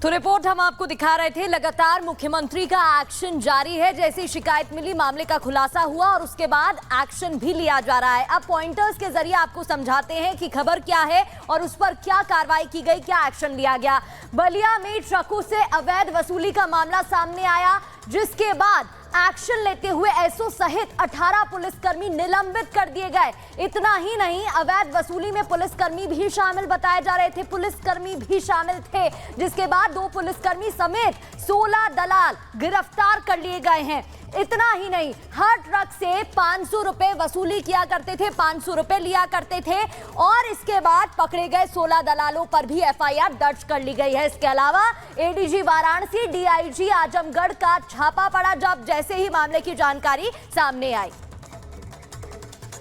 तो रिपोर्ट हम आपको दिखा रहे थे, लगातार मुख्यमंत्री का एक्शन जारी है। जैसी शिकायत मिली, मामले का खुलासा हुआ और उसके बाद एक्शन भी लिया जा रहा है। अब पॉइंटर्स के जरिए आपको समझाते हैं कि खबर क्या है और उस पर क्या कार्रवाई की गई, क्या एक्शन लिया गया। बलिया में ट्रकों से अवैध वसूली का मामला सामने आया, जिसके बाद एक्शन लेते हुए एसओ सहित 18 पुलिसकर्मी निलंबित कर दिए गए। इतना ही नहीं, अवैध वसूली में पुलिसकर्मी भी शामिल बताए जा रहे थे, पुलिसकर्मी भी शामिल थे, जिसके बाद 2 पुलिसकर्मी समेत 16 दलाल गिरफ्तार कर लिए गए हैं। इतना ही नहीं, हर ट्रक से 500 रुपए वसूली किया करते थे, 500 रुपए लिया करते थे और इसके बाद पकड़े गए 16 दलालों पर भी एफआईआर दर्ज कर ली गई है। इसके अलावा एडीजी वाराणसी, डीआईजी आजमगढ़ का छापा पड़ा जब जैसे ही मामले की जानकारी सामने आई।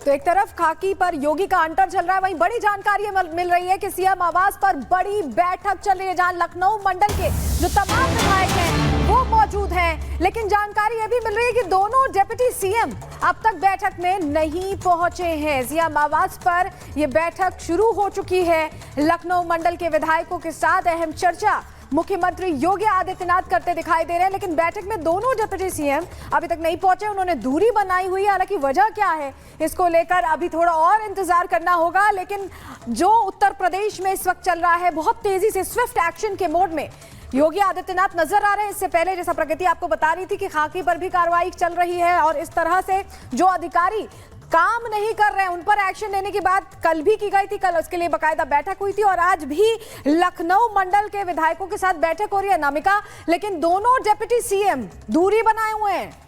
तो एक तरफ खाकी पर योगी का अंटर चल रहा है, वहीं बड़ी जानकारी मिल रही है कि सीएम आवास पर बड़ी बैठक चल रही है, जहां लखनऊ मंडल के जो तमाम विधायक हैं वो मौजूद हैं। लेकिन जानकारी यह भी मिल रही है कि दोनों डिप्टी सीएम अब तक बैठक में नहीं पहुंचे हैं। सीएम आवास पर यह बैठक शुरू हो चुकी है। लखनऊ मंडल के विधायकों के साथ अहम चर्चा मुख्यमंत्री योगी आदित्यनाथ करते दिखाई दे रहे हैं, लेकिन बैठक में दोनों डिप्टी सीएम अभी तक नहीं पहुंचे। उन्होंने दूरी बनाई हुई है, हालांकि वजह क्या है इसको लेकर अभी थोड़ा और इंतजार करना होगा। लेकिन जो उत्तर प्रदेश में इस वक्त चल रहा है, बहुत तेजी से स्विफ्ट एक्शन के मोड में योगी आदित्यनाथ नजर आ रहे हैं। इससे पहले जैसा प्रगति आपको बता रही थी कि खाकी पर भी कार्रवाई चल रही है और इस तरह से जो अधिकारी काम नहीं कर रहे हैं उन पर एक्शन लेने की बात कल भी की गई थी। कल उसके लिए बकायदा बैठक हुई थी और आज भी लखनऊ मंडल के विधायकों के साथ बैठक हो रही है नामिका, लेकिन दोनों डिप्टी सीएम दूरी बनाए हुए हैं।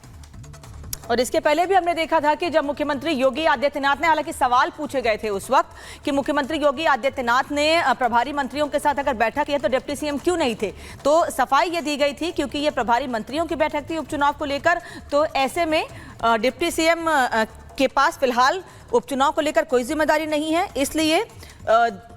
और इसके पहले भी हमने देखा था कि जब मुख्यमंत्री योगी आदित्यनाथ ने, हालांकि सवाल पूछे गए थे उस वक्त कि मुख्यमंत्री योगी आदित्यनाथ ने प्रभारी मंत्रियों के साथ अगर बैठक की है तो डिप्टी सीएम क्यों नहीं थे, तो सफाई ये दी गई थी क्योंकि ये प्रभारी मंत्रियों की बैठक थी उपचुनाव को लेकर। तो ऐसे में डिप्टी सीएम के पास फिलहाल उपचुनाव को लेकर कोई जिम्मेदारी नहीं है, इसलिए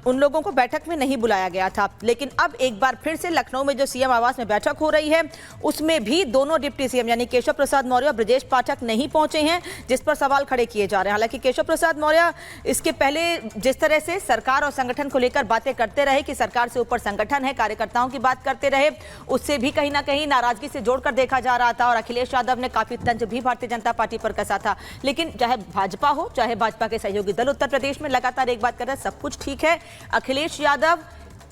उन लोगों को बैठक में नहीं बुलाया गया था। लेकिन अब एक बार फिर से लखनऊ में जो सीएम आवास में बैठक हो रही है उसमें भी दोनों डिप्टी सीएम यानी केशव प्रसाद मौर्य और ब्रजेश पाठक नहीं पहुंचे हैं, जिस पर सवाल खड़े किए जा रहे हैं। हालांकि केशव प्रसाद मौर्य इसके पहले जिस तरह से सरकार और संगठन को लेकर बातें करते रहे कि सरकार से ऊपर संगठन है, कार्यकर्ताओं की बात करते रहे, उससे भी कहीं ना कहीं नाराजगी से जोड़कर देखा जा रहा था और अखिलेश यादव ने काफी तंज भी भारतीय जनता पार्टी पर कसा था। लेकिन चाहे भाजपा हो चाहे भाजपा के सहयोगी दल उत्तर प्रदेश में लगातार एक बात कर रहे हैं, सब कुछ ठीक है। अखिलेश यादव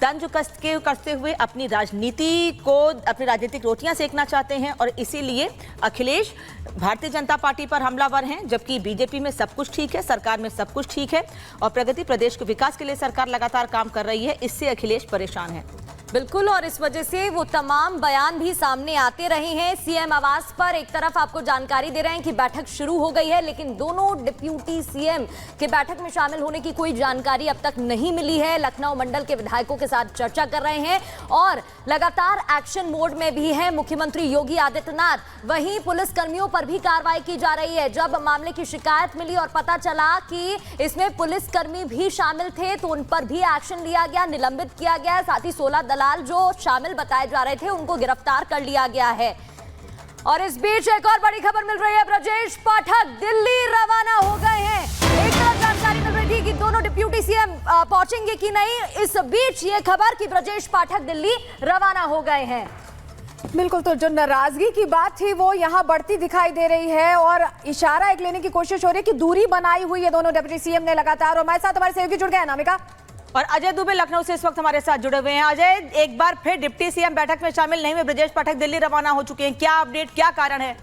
तंज कसते हुए अपनी राजनीति को, अपनी राजनीतिक रोटियां सेकना चाहते हैं और इसीलिए अखिलेश भारतीय जनता पार्टी पर हमलावर हैं, जबकि बीजेपी में सब कुछ ठीक है, सरकार में सब कुछ ठीक है और प्रगति प्रदेश के विकास के लिए सरकार लगातार काम कर रही है। इससे अखिलेश परेशान है। बिल्कुल, और इस वजह से वो तमाम बयान भी सामने आते रहे हैं। सीएम आवास पर एक तरफ आपको जानकारी दे रहे हैं कि बैठक शुरू हो गई है, लेकिन दोनों डिप्टी सीएम के बैठक में शामिल होने की कोई जानकारी अब तक नहीं मिली है। लखनऊ मंडल के विधायकों के साथ चर्चा कर रहे हैं और लगातार एक्शन मोड में भी है मुख्यमंत्री योगी आदित्यनाथ। वहीं पुलिसकर्मियों पर भी कार्रवाई की जा रही है। जब मामले की शिकायत मिली और पता चला कि इसमें पुलिसकर्मी भी शामिल थे तो उन पर भी एक्शन लिया गया, निलंबित किया गया। साथ ही 16 दलाल जो शामिल बताए जा रहे थे उनको गिरफ्तार कर लिया गया है। और इस बीच एक और बड़ी खबर मिल रही है, ब्रजेश पाठक दिल्ली रवाना हो गए हैं। एक तरफ जानकारी मिल रही थी कि दोनों डिप्टी सीएम पहुंचेंगे कि नहीं, इस बीच ये खबर कि ब्रजेश पाठक दिल्ली रवाना हो गए हैं। बिल्कुल, तो जो नाराजगी की बात थी वो यहाँ बढ़ती दिखाई दे रही है और इशारा एक लेने की कोशिश हो रही है कि दूरी बनाई हुई है दोनों डिप्टी सीएम ने लगातार। और हमारे साथ हमारे सहयोगी जुड़ गए हैं नामिका और अजय दुबे लखनऊ से इस वक्त हमारे साथ जुड़े हुए हैं। अजय, एक बार फिर डिप्टी सीएम बैठक में शामिल नहीं हुए, ब्रजेश पाठक दिल्ली रवाना हो चुके हैं, क्या अपडेट, क्या कारण है?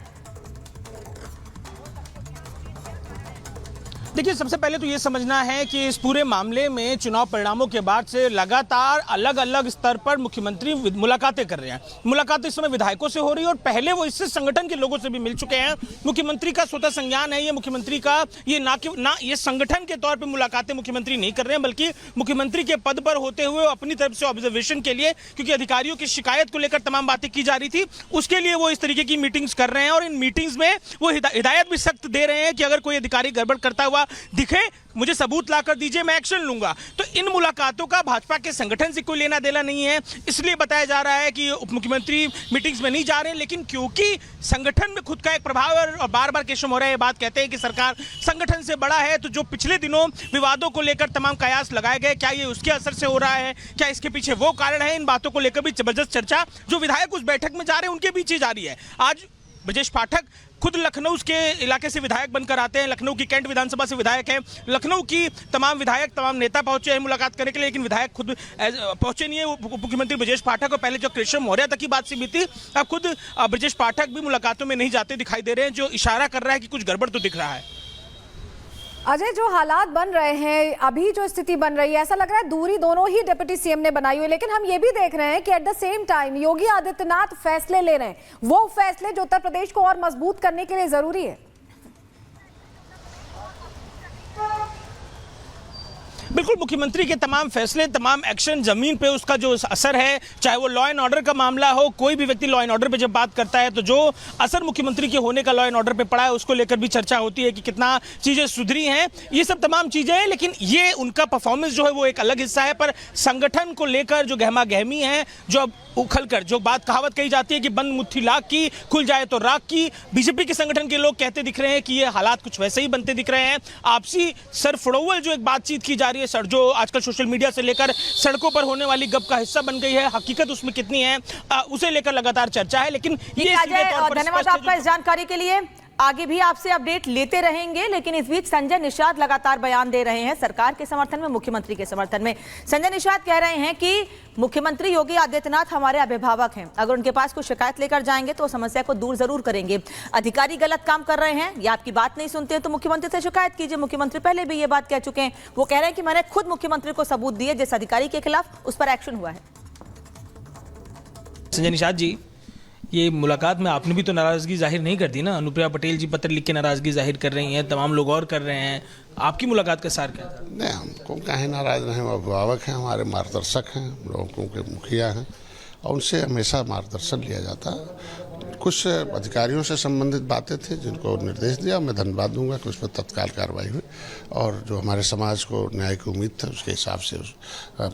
देखिए, सबसे पहले तो ये समझना है कि इस पूरे मामले में चुनाव परिणामों के बाद से लगातार अलग अलग स्तर पर मुख्यमंत्री मुलाकातें कर रहे हैं। मुलाकात इस समय विधायकों से हो रही है और पहले वो इससे संगठन के लोगों से भी मिल चुके हैं। मुख्यमंत्री का स्वतः संज्ञान है ये, मुख्यमंत्री का ये ना ये संगठन के तौर पर मुलाकातें मुख्यमंत्री नहीं कर रहे हैं, बल्कि मुख्यमंत्री के पद पर होते हुए अपनी तरफ से ऑब्जर्वेशन के लिए, क्योंकि अधिकारियों की शिकायत को लेकर तमाम बातें की जा रही थी, उसके लिए वो इस तरीके की मीटिंग्स कर रहे हैं। और इन मीटिंग्स में वो हिदायत भी सख्त दे रहे हैं कि अगर कोई अधिकारी गड़बड़ करता हुआ दिखे मुझे सबूत लाकर दीजिए, मैं एक्शन लूंगा। तो इन मुलाकातों का भाजपा के संगठन से कोई लेना देना नहीं है, इसलिए बताया जा रहा है कि उप मुख्यमंत्री मीटिंग्स में नहीं जा रहे हैं। लेकिन क्योंकि संगठन में खुद का एक प्रभाव है और बार बार केशव मौर्य ये बात कहते हैं कि सरकार संगठन से बड़ा है, तो जो पिछले दिनों विवादों को लेकर तमाम कयास लगाए गए, क्या ये उसके असर से हो रहा है, क्या इसके पीछे वो कारण है, इन बातों को लेकर भी जबरदस्त चर्चा जो विधायक उस बैठक में जा रहे हैं उनके बीच ही जारी है। आज ब्रजेश पाठक खुद लखनऊ के इलाके से विधायक बनकर आते हैं, लखनऊ की कैंट विधानसभा से विधायक हैं। लखनऊ की तमाम विधायक, तमाम नेता पहुंचे हैं मुलाकात करने के लिए, लेकिन विधायक खुद पहुंचे नहीं है। मुख्यमंत्री ब्रजेश पाठक और पहले जो केशव मौर्य तक की बात सीमित थी, अब खुद ब्रजेश पाठक भी मुलाकातों में नहीं जाते दिखाई दे रहे हैं, जो इशारा कर रहा है कि कुछ गड़बड़ तो दिख रहा है। अजय, जो हालात बन रहे हैं, अभी जो स्थिति बन रही है, ऐसा लग रहा है दूरी दोनों ही डिप्टी सीएम ने बनाई हुई है, लेकिन हम ये भी देख रहे हैं कि at the same time Yogi Adityanath फैसले ले रहे हैं, वो फैसले जो उत्तर प्रदेश को और मजबूत करने के लिए जरूरी है। बिल्कुल, मुख्यमंत्री के तमाम फैसले, तमाम एक्शन, जमीन पे उसका जो असर है, चाहे वो लॉ एंड ऑर्डर का मामला हो, कोई भी व्यक्ति लॉ एंड ऑर्डर पे जब बात करता है तो जो असर मुख्यमंत्री के होने का लॉ एंड ऑर्डर पे पड़ा है उसको लेकर भी चर्चा होती है कि कितना चीजें सुधरी हैं, ये सब तमाम चीजें हैं। लेकिन ये उनका परफॉर्मेंस जो है वो एक अलग हिस्सा है, पर संगठन को लेकर जो गहमा गहमी है, जो उखल कर जो बात कहावत कही जाती है कि बंद मुट्ठी लाख की, खुल जाए तो राख की, बीजेपी के संगठन के लोग कहते दिख रहे हैं कि ये हालात कुछ वैसे ही बनते दिख रहे हैं। आपसी सरफड़ोवल जो एक बातचीत की जा रही है, सर, जो आजकल सोशल मीडिया से लेकर सड़कों पर होने वाली गप का हिस्सा बन गई है, हकीकत उसमें कितनी है उसे लेकर लगातार चर्चा है। लेकिन ये धन्यवाद आपका इस जानकारी के लिए। आगे भी आपसे अपडेट लेते रहेंगे, लेकिन इस बीच संजय निषाद लगातार बयान दे रहे हैं सरकार के समर्थन में, मुख्यमंत्री के समर्थन में। संजय निषाद कह रहे हैं कि मुख्यमंत्री योगी आदित्यनाथ हमारे अभिभावक हैं, अगर उनके पास कोई शिकायत लेकर जाएंगे तो समस्या को दूर जरूर करेंगे। अधिकारी गलत काम कर रहे हैं या आपकी बात नहीं सुनते हैं तो मुख्यमंत्री से शिकायत कीजिए। मुख्यमंत्री पहले भी ये बात कह चुके हैं। वो कह रहे हैं कि मैंने खुद मुख्यमंत्री को सबूत दिए, जिस अधिकारी के खिलाफ उस पर एक्शन हुआ है। संजय निषाद जी, ये मुलाकात में आपने भी तो नाराजगी जाहिर नहीं कर दी ना। अनुप्रिया पटेल जी पत्र लिख के नाराजगी जाहिर कर रही हैं, तमाम लोग और कर रहे हैं। आपकी मुलाकात का सार क्या था? नहीं, हमको काहे नाराज रहे, वो अभिभावक हैं, हमारे मार्गदर्शक हैं, लोगों के मुखिया हैं और उनसे हमेशा मार्गदर्शन लिया जाता है। कुछ अधिकारियों से संबंधित बातें थी जिनको निर्देश दिया, मैं धन्यवाद दूंगा कि उस पर तत्काल कार्रवाई हुई और जो हमारे समाज को न्याय की उम्मीद थी उसके हिसाब से उस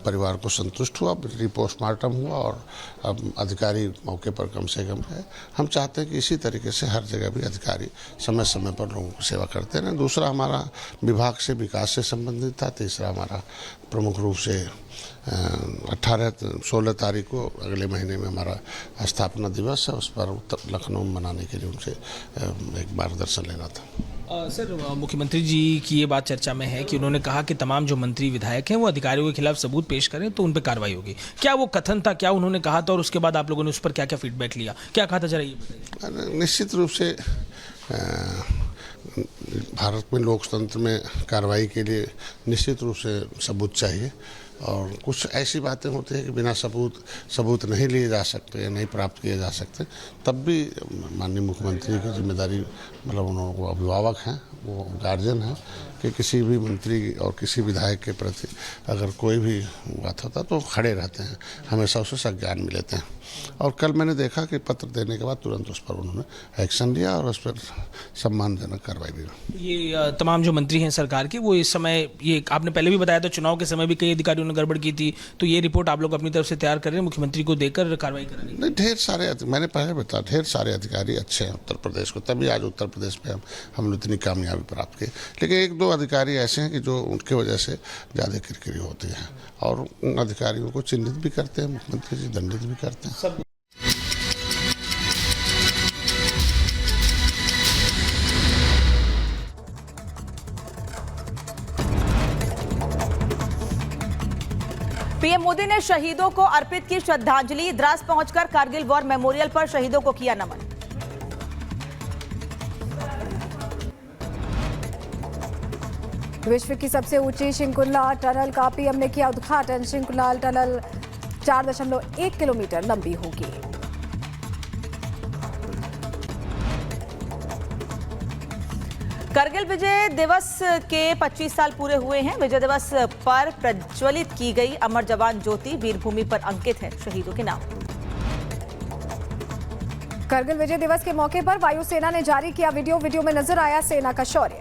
परिवार को संतुष्ट हुआ, पोस्टमार्टम हुआ और अब अधिकारी मौके पर कम से कम है। हम चाहते हैं कि इसी तरीके से हर जगह भी अधिकारी समय समय पर लोगों की सेवा करते रहें। दूसरा हमारा विभाग से विकास से संबंधित था। तीसरा हमारा प्रमुख रूप से 16 तारीख को अगले महीने में हमारा स्थापना दिवस है, उस पर लखनऊ में मनाने के लिए उनसे एक मार्गदर्शन लेना था। सर, मुख्यमंत्री जी की ये बात चर्चा में है कि उन्होंने कहा कि तमाम जो मंत्री विधायक हैं वो अधिकारियों के खिलाफ सबूत पेश करें तो उन पर कार्रवाई होगी। क्या वो कथन था, क्या उन्होंने कहा था और उसके बाद आप लोगों ने उस पर क्या क्या फीडबैक लिया, क्या कहा था, जरा ये बताइए। निश्चित रूप से भारत में लोकतंत्र में कार्रवाई के लिए निश्चित रूप से सबूत चाहिए और कुछ ऐसी बातें होती हैं कि बिना सबूत नहीं लिए जा सकते या नहीं प्राप्त किए जा सकते। तब भी माननीय मुख्यमंत्री की जिम्मेदारी, मतलब उन्होंने अभिभावक हैं, वो गार्जियन हैं कि किसी भी मंत्री और किसी विधायक के प्रति अगर कोई भी बात होता तो खड़े रहते हैं, हमेशा उसे संज्ञान में लेते हैं। और कल मैंने देखा कि पत्र देने के बाद तुरंत उस पर उन्होंने एक्शन लिया और उस पर सम्मानजनक कार्रवाई भी। ये तमाम जो मंत्री हैं सरकार के, वो इस समय, ये आपने पहले भी बताया था, चुनाव के समय भी कई अधिकारियों ने गड़बड़ की थी, तो ये रिपोर्ट आप लोग अपनी तरफ से तैयार कर रहे हैं मुख्यमंत्री को देकर कार्रवाई कराने? नहीं, ढेर सारे, मैंने पहले बताया, ढेर सारे अधिकारी अच्छे हैं उत्तर प्रदेश को, तभी आज उत्तर प्रदेश पे हम लोग इतनी कामयाबी प्राप्त की। लेकिन एक दो अधिकारी ऐसे हैं कि जो उनके वजह से ज़्यादा किरकिरी होती है और उन अधिकारियों को चिन्हित भी करते हैं मुख्यमंत्री जी, दंडित भी करते हैं। पीएम मोदी ने शहीदों को अर्पित की श्रद्धांजलि। द्रास पहुंचकर कारगिल वॉर मेमोरियल पर शहीदों को किया नमन। विश्व की सबसे ऊंची शिंकुला टनल का पीएम ने किया उद्घाटन। शिंकुला टनल 4.1 किलोमीटर लंबी होगी। करगिल विजय दिवस के 25 साल पूरे हुए हैं। विजय दिवस पर प्रज्वलित की गई अमर जवान ज्योति वीरभूमि पर अंकित है शहीदों के नाम। करगिल विजय दिवस के मौके पर वायुसेना ने जारी किया वीडियो में नजर आया सेना का शौर्य।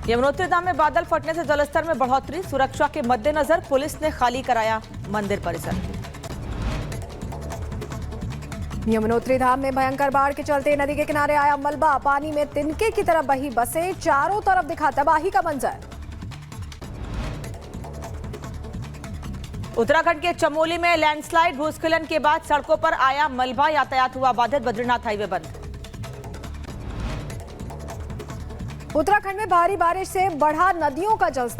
यमुनोत्री धाम में बादल फटने से जलस्तर में बढ़ोतरी, सुरक्षा के मद्देनजर पुलिस ने खाली कराया मंदिर परिसर। यमुनोत्री धाम में भयंकर बाढ़ के चलते नदी के किनारे आया मलबा, पानी में तिनके की तरफ बही बसें, चारों तरफ दिखा तबाही का मंजर। उत्तराखंड के चमोली में लैंडस्लाइड, भूस्खलन के बाद सड़कों पर आया मलबा, यातायात हुआ बाधित, बद्रीनाथ हाईवे बंद। उत्तराखंड में भारी बारिश से बढ़ा नदियों का जलस्तर।